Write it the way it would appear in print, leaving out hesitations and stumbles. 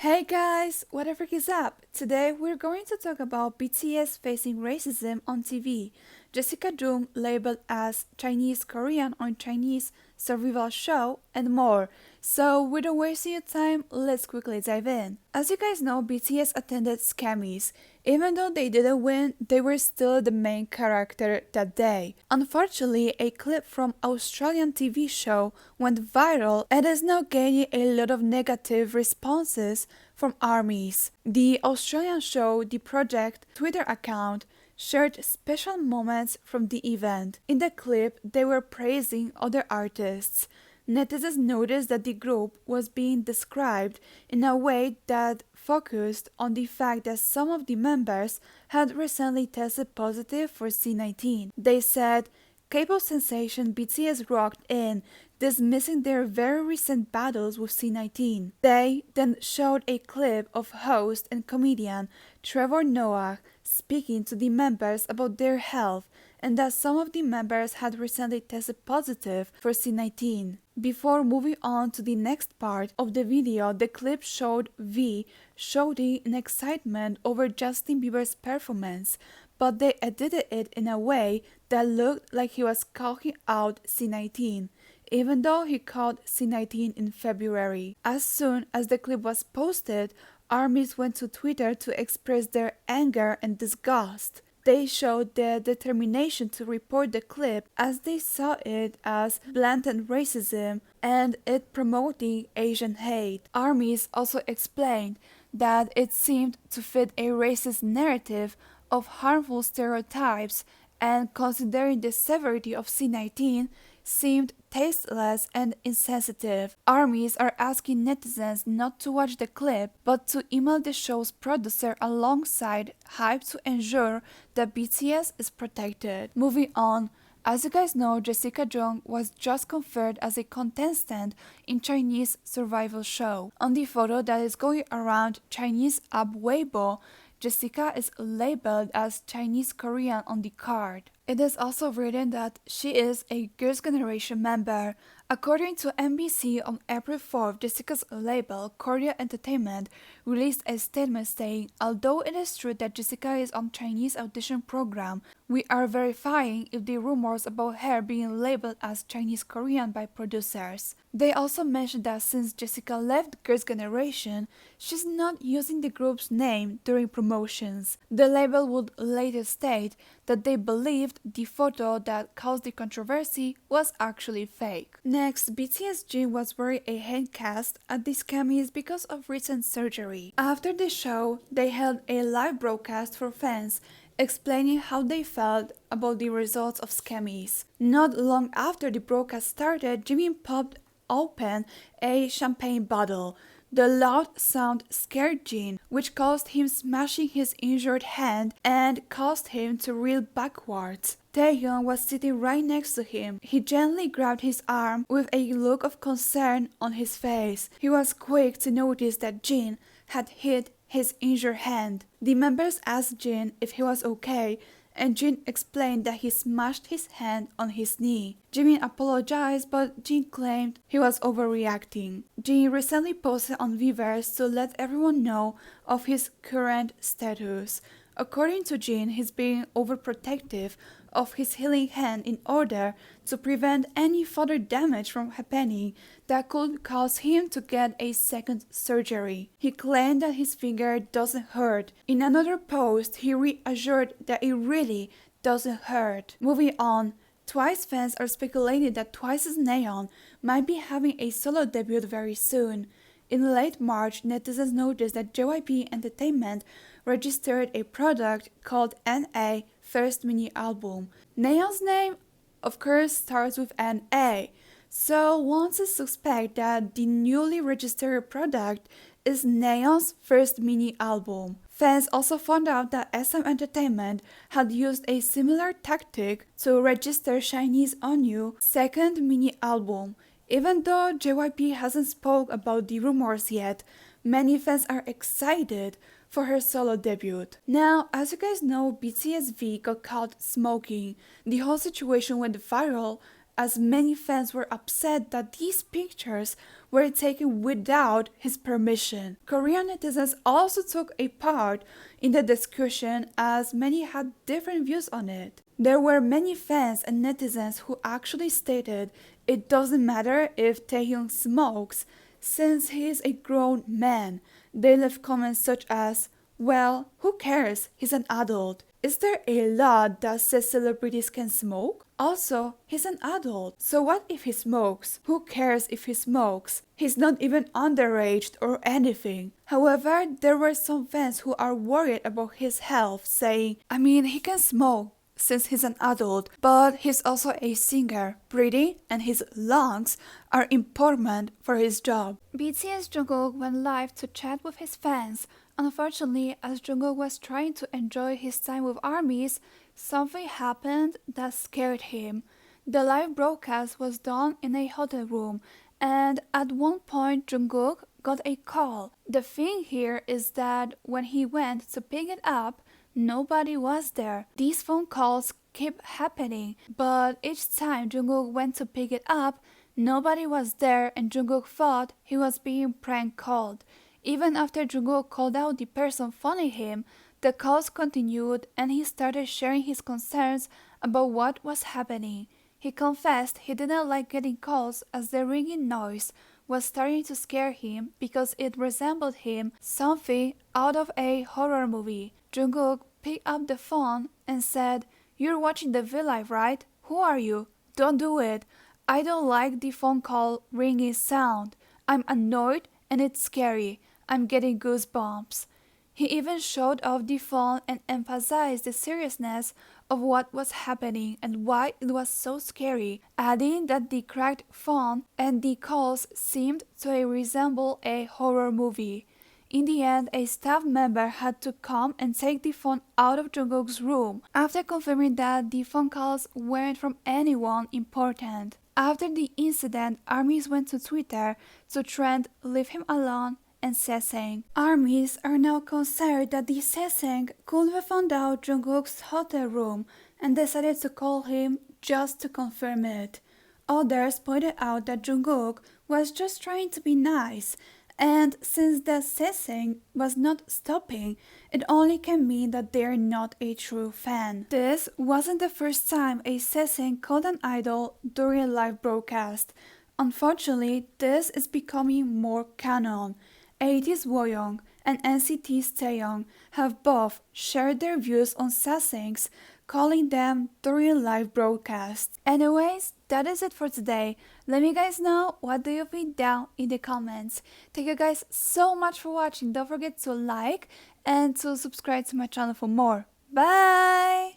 Hey guys, what the frick is up? Today we're going to talk about BTS facing racism on TV, Jessica Jung labeled as Chinese Korean on Chinese survival show, and more. So without wasting your time, let's quickly dive in. As you guys know, BTS attended Grammys. Even though they didn't win, they were still the main character that day. Unfortunately, a clip from Australian TV show went viral and is now gaining a lot of negative responses from ARMYs. The Australian show The Project Twitter account shared special moments from the event. In the clip, they were praising other artists. Netizens noticed that the group was being described in a way that focused on the fact that some of the members had recently tested positive for C19. They said Kpop sensation BTS rocked in, dismissing their very recent battles with C19. They then showed a clip of host and comedian Trevor Noah speaking to the members about their health and that some of the members had recently tested positive for C19. Before moving on to the next part of the video, the clip showed V shouting in excitement over Justin Bieber's performance, but they edited it in a way that looked like he was calling out C19, even though he called C19 in February. As soon as the clip was posted, ARMYs went to Twitter to express their anger and disgust. They showed their determination to report the clip as they saw it as blatant racism and it promoting Asian hate. ARMYs also explained that it seemed to fit a racist narrative of harmful stereotypes and considering the severity of C19 seemed tasteless and insensitive. ARMYs are asking netizens not to watch the clip but to email the show's producer alongside hype to ensure that BTS is protected. Moving on, as you guys know, Jessica Jung was just confirmed as a contestant in Chinese survival show. On the photo that is going around Chinese app Weibo, Jessica is labeled as Chinese Korean on the card. It is also written that she is a Girls' Generation member. According to NBC on April 4th, Jessica's label, Korea Entertainment, released a statement saying, although it is true that Jessica is on Chinese audition program, we are verifying if the rumors about her being labeled as Chinese Korean by producers. They also mentioned that since Jessica left Girls' Generation, she's not using the group's name during promotions. The label would later state that they believed the photo that caused the controversy was actually fake. Next, BTS Jin was wearing a hand cast at the Grammys because of recent surgery. After the show, they held a live broadcast for fans explaining how they felt about the results of Grammys. Not long after the broadcast started, Jimin popped open a champagne bottle. The loud sound scared Jin, which caused him smashing his injured hand and caused him to reel backwards. Nayeon was sitting right next to him. He gently grabbed his arm with a look of concern on his face. He was quick to notice that Jin had hit his injured hand. The members asked Jin if he was okay, and Jin explained that he smashed his hand on his knee. Jimin apologized, but Jin claimed he was overreacting. Jin recently posted on Weverse to let everyone know of his current status. According to Jin, he's being overprotective of his healing hand in order to prevent any further damage from happening that could cause him to get a second surgery. He claimed that his finger doesn't hurt. In another post, he reassured that it really doesn't hurt. Moving on, Twice fans are speculating that Twice's Nayeon might be having a solo debut very soon. In late March, netizens noticed that JYP Entertainment registered a product called NA First Mini Album. Nayeon's name, of course, starts with an A, so one is suspect that the newly registered product is Nayeon's first mini album. Fans also found out that SM Entertainment had used a similar tactic to register SHINee's Onyu second mini album. Even though JYP hasn't spoke about the rumors yet, many fans are excited for her solo debut. Now, as you guys know, BTS V got caught smoking. The whole situation went viral as many fans were upset that these pictures were taken without his permission. Korean netizens also took a part in the discussion as many had different views on it. There were many fans and netizens who actually stated it doesn't matter if Taehyung smokes since he is a grown man. They left comments such as, well, who cares? He's an adult. Is there a law that says celebrities can smoke? Also, he's an adult. So what if he smokes? Who cares if he smokes? He's not even underage or anything. However, there were some fans who are worried about his health, saying, I mean, he can smoke since he's an adult, but he's also a singer. Breathing and his lungs are important for his job. BTS Jungkook went live to chat with his fans. Unfortunately, as Jungkook was trying to enjoy his time with ARMYs, something happened that scared him. The live broadcast was done in a hotel room, and at one point Jungkook got a call. The thing here is that when he went to pick it up, nobody was there. These phone calls kept happening, but each time Jungkook went to pick it up, nobody was there and Jungkook thought he was being prank called. Even after Jungkook called out the person phoning him, the calls continued and he started sharing his concerns about what was happening. He confessed he didn't like getting calls as the ringing noise was starting to scare him because it resembled him something out of a horror movie. Jungkook picked up the phone and said, "You're watching the V Live, right? Who are you? Don't do it. I don't like the phone call ringing sound. I'm annoyed and it's scary. I'm getting goosebumps." He even showed off the phone and emphasized the seriousness of what was happening and why it was so scary, adding that the cracked phone and the calls seemed to resemble a horror movie. In the end, a staff member had to come and take the phone out of Jungkook's room after confirming that the phone calls weren't from anyone important. After the incident, ARMYs went to Twitter to trend "Leave him alone" and Seseng. ARMYs are now concerned that the Seseng could have found out Jungkook's hotel room and decided to call him just to confirm it. Others pointed out that Jungkook was just trying to be nice, and since the Seseng was not stopping, it only can mean that they're not a true fan. This wasn't the first time a Seseng called an idol during a live broadcast. Unfortunately, this is becoming more canon. 80s Woyoung and NCT's Taehyung have both shared their views on Sasengs, calling them during live broadcasts. Anyways, that is it for today. Let me guys know what do you think down in the comments. Thank you guys so much for watching. Don't forget to like and to subscribe to my channel for more. Bye!